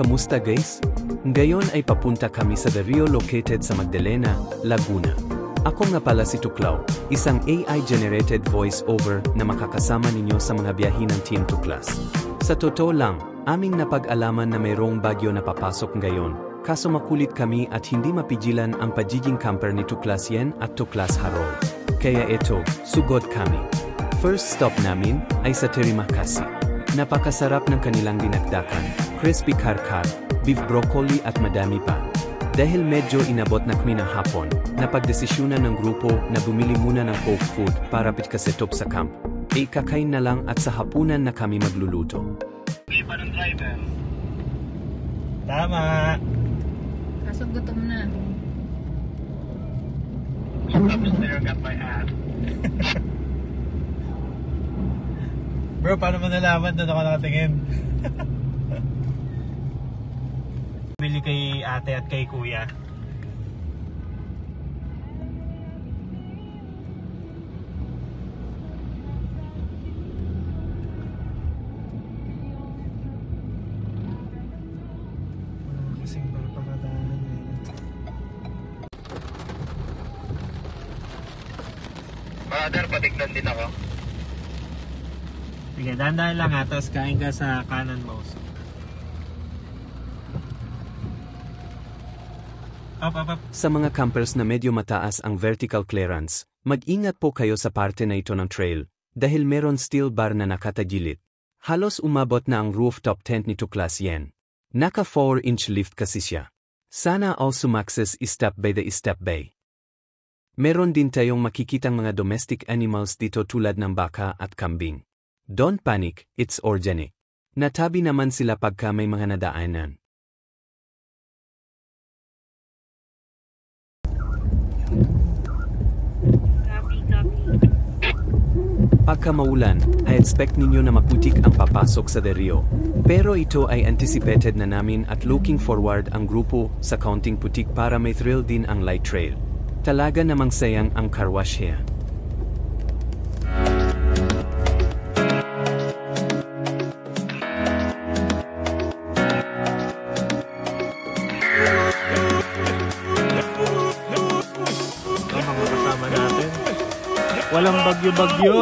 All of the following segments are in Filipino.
Kamusta guys? Ngayon ay papunta kami sa The Rio located sa Magdalena, Laguna. Ako nga pala si Tuklaw, isang AI-generated voice-over na makakasama ninyo sa mga biyahe ng Team Tuklas. Sa totoo lang, aming napag-alaman na mayroong bagyo na papasok ngayon, kaso makulit kami at hindi mapigilan ang pagiging camper ni Tuklas Yen at Tuklas Harold. Kaya eto, sugod kami. First stop namin ay sa Terimakasi. Napakasarap ng kanilang dinagdakan, crispy karkar, beef broccoli at madami pa. Dahil medyo inabot na kami ng hapon, napagdesisyonan ng grupo na bumili muna ng coke food para pitkasetop sa camp. Kakain na lang at sa hapunan na kami magluluto. Hindi pa ng driver. Tama! Kaso gutom na. There got my ass. Bro, paano mo nalaman doon ako nakatingin? Bili kay ate at kay kuya. Kasing pagpapadahan eh. Brother, patignan din ako. Sige, dahan-dahan lang ha, tapos kain ka sa kanan mo. Up. Sa mga campers na medyo mataas ang vertical clearance, mag-ingat po kayo sa parte na ito ng trail, dahil meron steel bar na nakatagilid. Halos umabot na ang rooftop tent ni Tuklas Yen. Naka 4-inch lift kasi siya. Sana all sumakses step by the step by. Meron din tayong makikitang mga domestic animals dito tulad ng baka at kambing. Don't panic, it's organic. Natabi naman sila pagka may mga nadaanan. Pagka maulan, I expect ninyo na maputik ang papasok sa The Rio. Pero ito ay anticipated na namin at looking forward ang grupo sa counting putik para may thrill din ang light trail. Talaga namang sayang ang car wash here. Ang mga kasama natin. Walang bagyo-bagyo.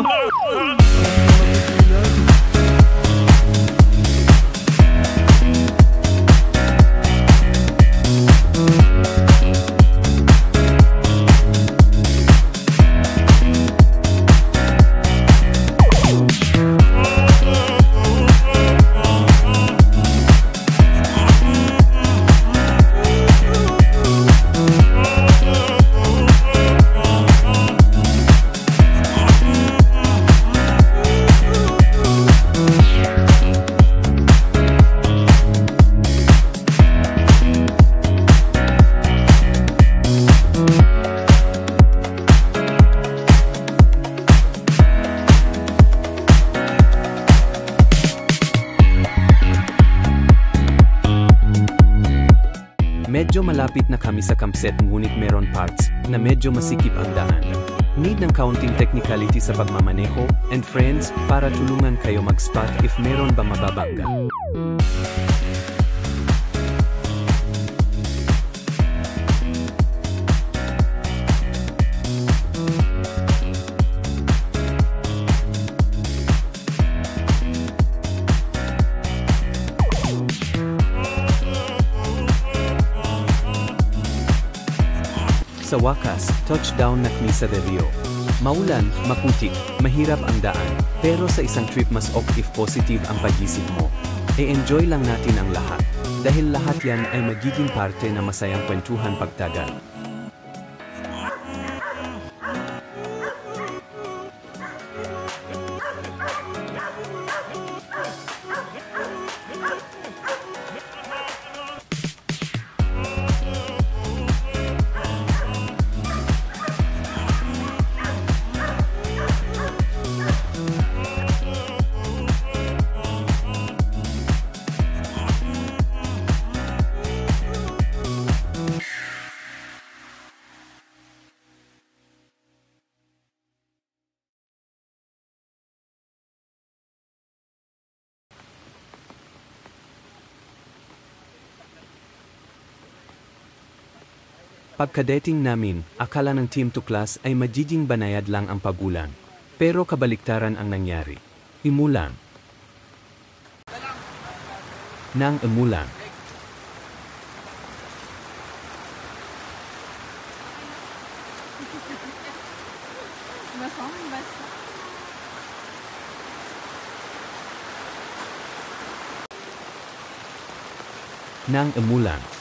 Medyo malapit na kami sa campsite ngunit meron parts na medyo masikip ang daan. Need ng counting technicality sa pagmamaneho and friends para tulungan kayo mag-spot if meron ba mababangga. Sa wakas, touchdown na kami sa The Rio. Maulan, maputik, mahirap ang daan, pero sa isang trip mas ok if positive ang pag-isip mo. E-enjoy lang natin ang lahat, dahil lahat yan ay magiging parte ng masayang kwentuhan pagtagal. Pagkadating namin, akala ng Team Tuklas ay magiging banayad lang ang pagulan. Pero kabaliktaran ang nangyari. Imulan. Nang umulan. Basang-basa. Nang umulan.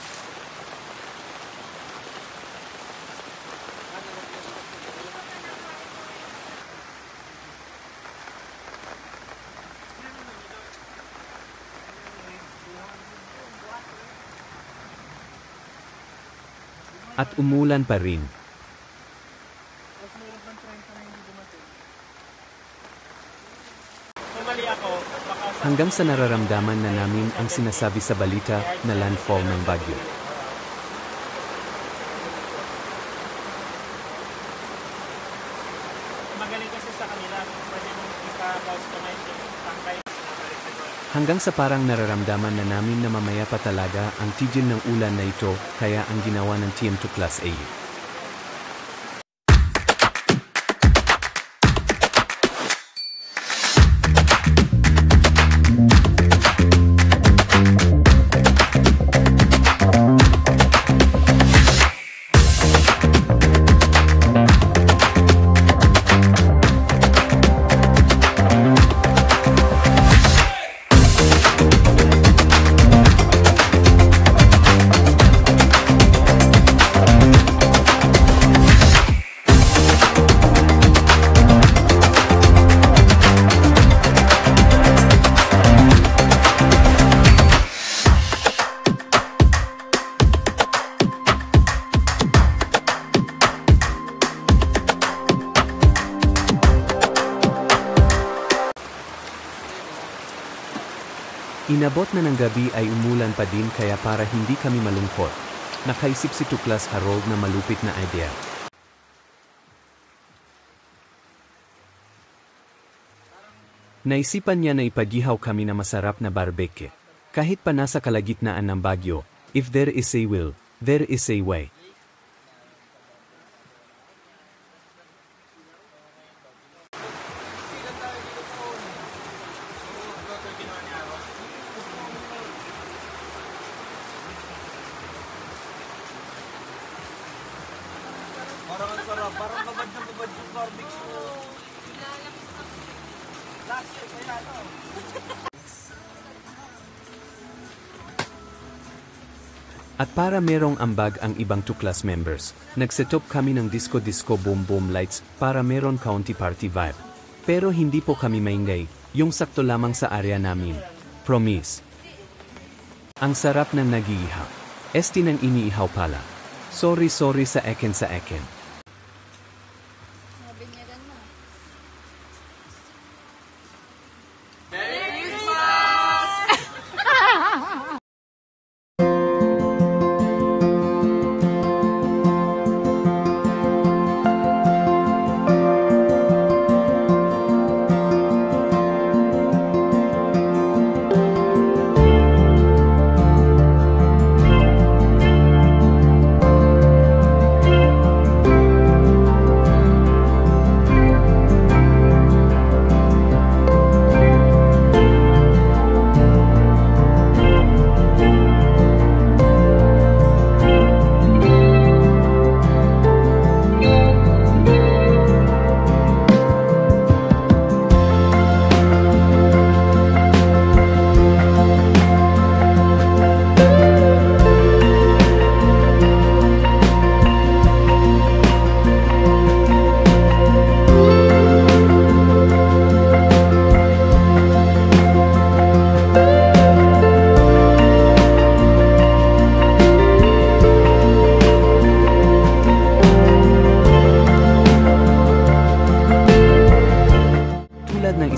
At umulan pa rin. Hanggang sa nararamdaman na namin ang sinasabi sa balita na landfall ng bagyo. Magaling kasi sa kanila, pwede mong ipa-customize yung tangkay. Hanggang sa parang nararamdaman na namin na mamaya pa talaga ang tigil ng ulan na ito, kaya ang ginawa ng Team Tuklas ay inabot na ng gabi ay umulan pa din kaya para hindi kami malungkot. Nakaisip si Tuklas Harold na malupit na idea. Naisipan niya na ipagihaw kami na masarap na barbecue. Kahit pa nasa kalagitnaan ng bagyo, if there is a will, there is a way. Parang ang sarap, parang babad na babad yung barbecue. Last year, kaya ano? At para merong ambag ang ibang Tuklas members, nag-set up kami ng disco-disco boom-boom lights para meron county party vibe. Pero hindi po kami maingay, yung sakto lamang sa area namin. Promise. Ang sarap ng nag-iihaw. Esti ng iniihaw pala. Sorry sa eken. Mabinyagan mo.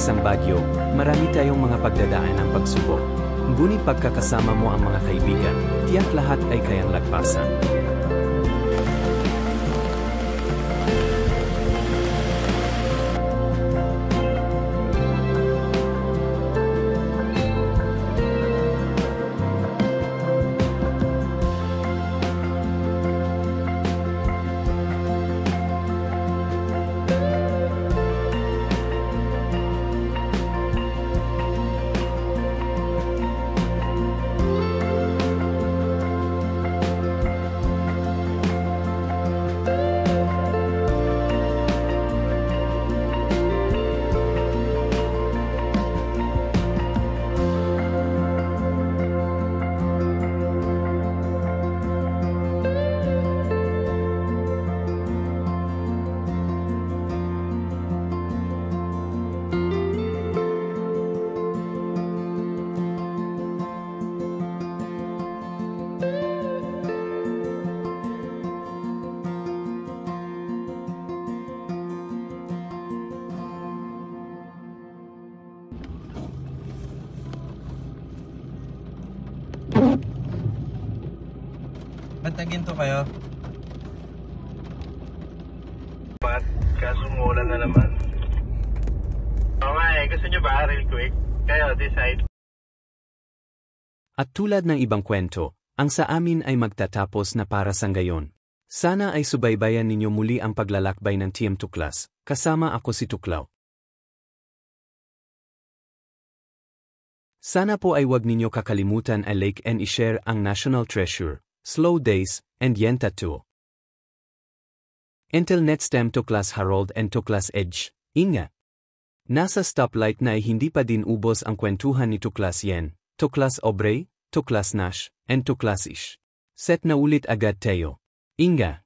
isang bagyo, marami tayong mga pagdadaan ng pagsubok. Ngunit pagkakasama mo ang mga kaibigan, tiyak lahat ay kayang lagpasan. Ba't naginto kayo? But, kaso mura na naman. Oo nga eh, gusto nyo ba real quick? Kayo, decide. At tulad ng ibang kwento, ang sa amin ay magtatapos na para sa ngayon. Sana ay subaybayan ninyo muli ang paglalakbay ng Team Tuklas, kasama ako si Tuklaw. Sana po ay wag ninyo kakalimutan ay like and i-share ang National Treasure, Slow Days, and Yenta 2. Until next time Tuklas Harold and Tuklas Edge, ingat! Nasa stoplight na ay hindi pa din ubos ang kwentuhan ni Tuklas Yen, Tuklas Obrey, Tuklas Nash, and Tuklas Ish. Set na ulit agad tayo. Inga!